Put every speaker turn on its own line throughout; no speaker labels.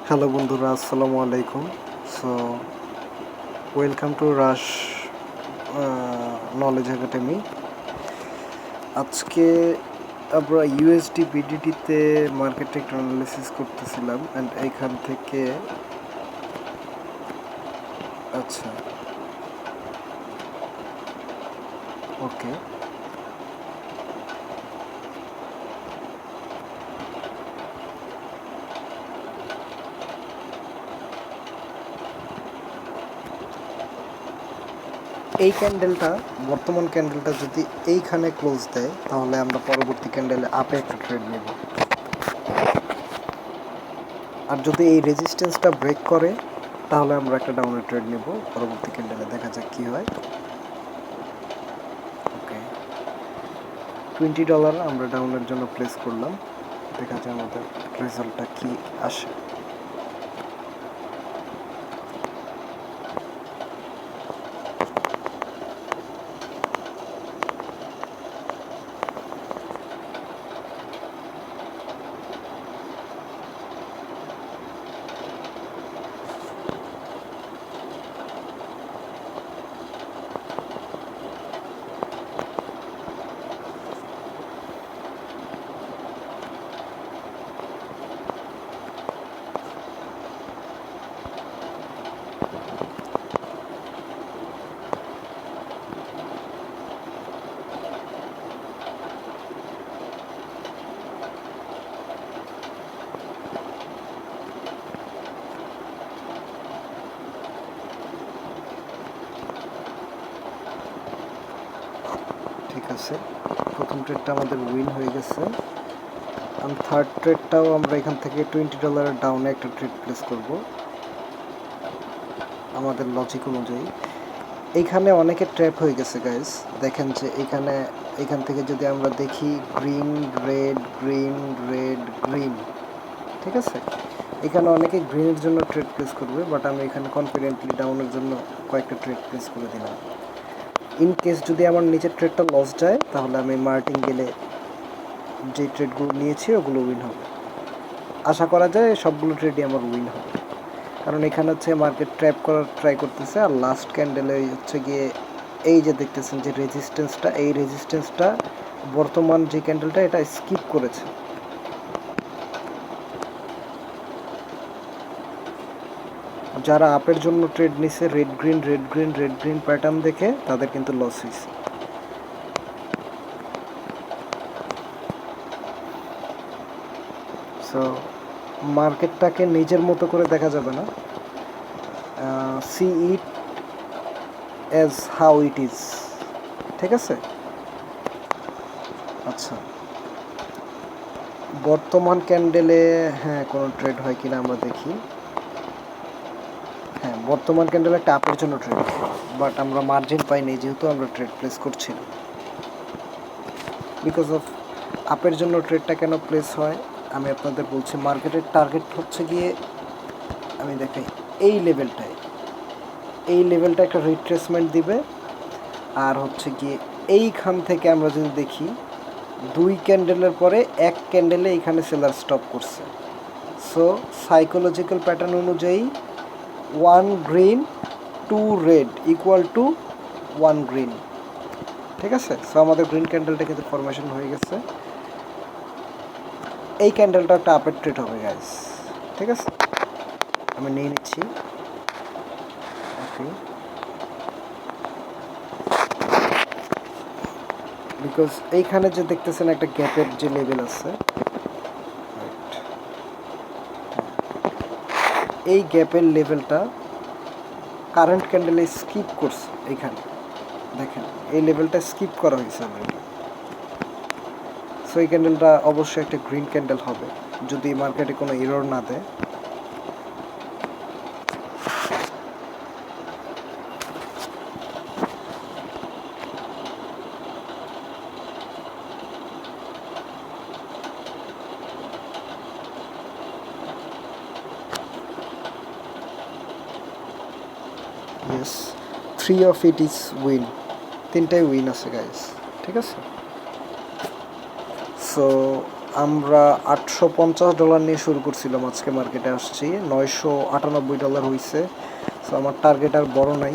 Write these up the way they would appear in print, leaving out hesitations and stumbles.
Hello বন্ধুরা, আসসালামু আলাইকুম। So welcome to rush knowledge academy. আজকে আমরা ইউএসডি বিডিটিতে মার্কেট একটু অ্যানালিসিস করতেছিলাম অ্যান্ড এইখান থেকে আচ্ছা ওকে এই ক্যান্ডেলটা, বর্তমান ক্যান্ডেলটা যদি এইখানে ক্লোজ দেয় তাহলে আমরা পরবর্তী ক্যান্ডেলে আপে একটা ট্রেড নেব, আর যদি এই রেজিস্ট্যান্সটা ব্রেক করে তাহলে আমরা একটা ডাউনের ট্রেড নেব পরবর্তী ক্যান্ডেলে। দেখা যাক কী হয়। ওকে, $20 আমরা ডাউনের জন্য প্লেস করলাম। দেখা যায় আমাদের রেজাল্টটা কি আসে। ঠিক আছে, প্রথম ট্রেডটা আমাদের উইন হয়ে গেছে। আর থার্ড ট্রেডটাও আমরা এখান থেকে $20 ডাউনে একটা ট্রেড প্লেস করব আমাদের লজিক অনুযায়ী। এইখানে অনেকে ট্র্যাপ হয়ে গেছে গাইস। দেখেন যে এখান থেকে যদি আমরা দেখি green red green red green, ঠিক আছে, এখানে অনেকে গ্রিনের জন্য ট্রেড প্লেস করবে, বাট আমি এখানে কনফিডেন্টলি ডাউনের জন্য কয়েকটা ট্রেড প্লেস করে দিলাম। ইন কেস যদি আমার নিচের ট্রেডটা লস যায় তাহলে আমি মার্টিন গেলে যে ট্রেডগুলো নিয়েছি ওগুলো উইন হবে। আশা করা যায় সবগুলো ট্রেডই আমার উইন হবে, কারণ এখানে হচ্ছে মার্কেট ট্র্যাপ করার ট্রাই করতেছে। আর লাস্ট ক্যান্ডেলে হচ্ছে গিয়ে এই যে দেখতেছেন যে রেজিস্ট্যান্সটা, এই রেজিস্ট্যান্সটা বর্তমান যে ক্যান্ডেলটা এটা স্কিপ করেছে। যারা আপের জন্য ট্রেড নিছে red green red green red green pattern দেখে, তাদের কিন্তু লস হয়েছে। সো মার্কেটটাকে নিজের মতো করে দেখা যাবে না, see it as how it is, ঠিক আছে। আচ্ছা, বর্তমান ক্যান্ডেলে হ্যাঁ কোনো ট্রেড হয় কিনা আমরা দেখি। হ্যাঁ, বর্তমান ক্যান্ডেলে একটা আপের জন্য ট্রেড, বাট আমরা মার্জিন পাইনি যেহেতু আমরা ট্রেড প্লেস করছি না। বিকজ অফ আপের জন্য ট্রেডটা কেন প্লেস হয় আমি আপনাদের বলছি। মার্কেটের টার্গেট হচ্ছে গিয়ে, আমি দেখাই, এই লেভেলটা একটা রিট্রেসমেন্ট দিবে। আর হচ্ছে গিয়ে এইখান থেকে আমরা যদি দেখি 2 ক্যান্ডেলের পরে 1 ক্যান্ডেলে এইখানে সেলার স্টপ করছে। সো সাইকোলজিক্যাল প্যাটার্ন অনুযায়ী 1 green 2 red equal to 1 green, ঠিক আছে। সো আমাদের গ্রিন ক্যান্ডেলটা কিন্তু ফরমেশন হয়ে গেছে। এই ক্যান্ডেলটা একটা আপের ট্রেড হবে গাইস, ঠিক আছে। আমি নিয়ে নিচ্ছি। ওকে, বিকজ এইখানে যে দেখতেছেন একটা গ্যাপের যে লেভেল আছে, এই গ্যাপের লেভেলটা কারেন্ট ক্যান্ডেলে স্কিপ করছে। এইখানে দেখেন এই লেভেলটা স্কিপ করা হয়েছে অলরেডি। সো এই ক্যান্ডেলটা অবশ্যই একটা গ্রিন ক্যান্ডেল হবে যদি মার্কেটে কোনো এরর না দেয়। Yes, 3 of it is win, তিনটাই উইন আছে গাইস, ঠিক আছে। সো আমরা $850 নিয়ে শুরু করছিলাম, আজকে মার্কেটে আসছি $998 হয়েছে। সো আমার টার্গেট আর বড় নাই,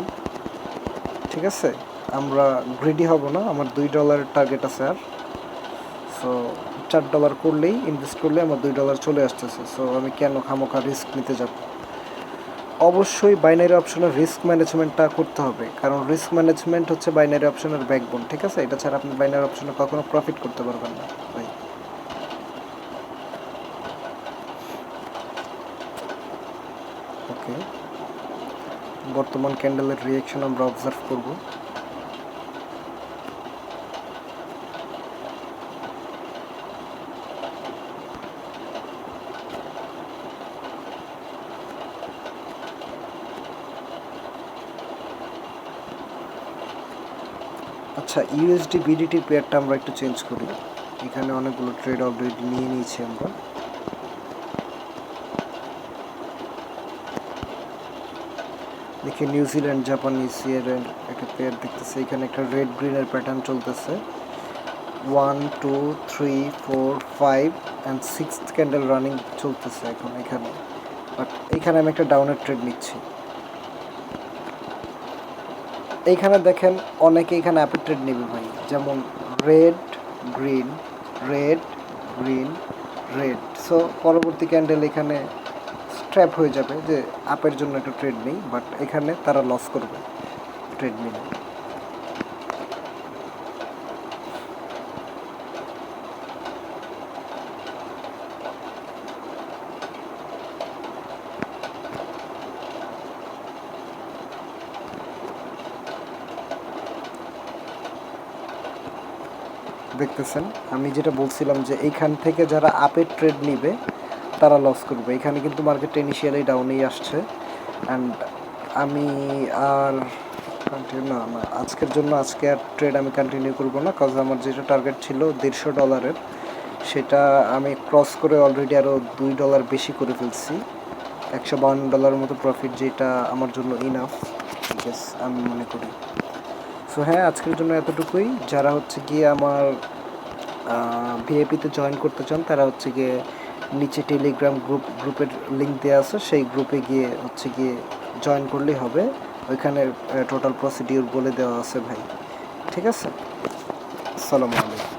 ঠিক আছে। আমরা গ্রিডি হব না, আমার $2 টার্গেট আছে আর। সো $4 করলেই, ইনভেস্ট করলে আমার $2 চলে আসতেছে। সো আমি কেন খামোখা রিস্ক নিতে যাব? অবশ্যই বাইনারি অপশনের রিস্ক ম্যানেজমেন্টটা করতে হবে, কারণ রিস্ক ম্যানেজমেন্ট হচ্ছে বাইনারি অপশনের ব্যাকবোন, ঠিক আছে। এটা ছাড়া আপনি বাইনারি অপশনে কখনো প্রফিট করতে পারবেন না ভাই। ওকে, বর্তমান ক্যান্ডেলের রিয়াকশন আমরা অবজার্ভ করব। আচ্ছা, ইউএসডি বিডিটি পেয়ারটা আমরা একটু চেঞ্জ করি। এখানে অনেকগুলো ট্রেড অলরেডি নিয়ে নিয়েছি আমরা। দেখি নিউজিল্যান্ড জাপানিজ ইয়ের একটা পেয়ার দেখতেছে, এখানে একটা রেড গ্রিনের প্যাটার্ন চলতেছে। 1 2 3 4 5 অ্যান্ড 6th ক্যান্ডেল রানিং চলতেছে এখন এখানে। বাট এইখানে আমি একটা ডাউনের ট্রেড নিচ্ছি। এইখানে দেখেন অনেকে এখানে অ্যাপের ট্রেড নেবে ভাই, যেমন red green, red green, red. So পরবর্তী ক্যান্ডেল এখানে স্ট্র্যাপ হয়ে যাবে যে আপের জন্য একটা ট্রেড নেই, বাট এখানে তারা লস করবে ট্রেড নিলে। দেখতেছেন আমি যেটা বলছিলাম যে এইখান থেকে যারা আপের ট্রেড নিবে তারা লস করবে। এখানে কিন্তু মার্কেটটা ইনিশিয়ালি ডাউনেই আসছে। অ্যান্ড আমি আর কন্টিনিউ না আজকের জন্য আজকে আর ট্রেড আমি কন্টিনিউ করবো না, কারণ আমার যেটা টার্গেট ছিল $150, সেটা আমি ক্রস করে অলরেডি আরও $2 বেশি করে ফেলছি। $152 মতো প্রফিট, যেটা আমার জন্য ইনাফ, ঠিক আছে আমি মনে করি। সো হ্যাঁ, আজকের জন্য এতটুকুই। যারা হচ্ছে গিয়ে আমার ভিআইপিতে জয়েন করতে চান তারা হচ্ছে গিয়ে নিচে টেলিগ্রাম গ্রুপের লিঙ্ক দেওয়া আছে, সেই গ্রুপে গিয়ে হচ্ছে গিয়ে জয়েন করলেই হবে। ওইখানে টোটাল প্রসিডিউর বলে দেওয়া আছে ভাই, ঠিক আছে। আসসালামু আলাইকুম।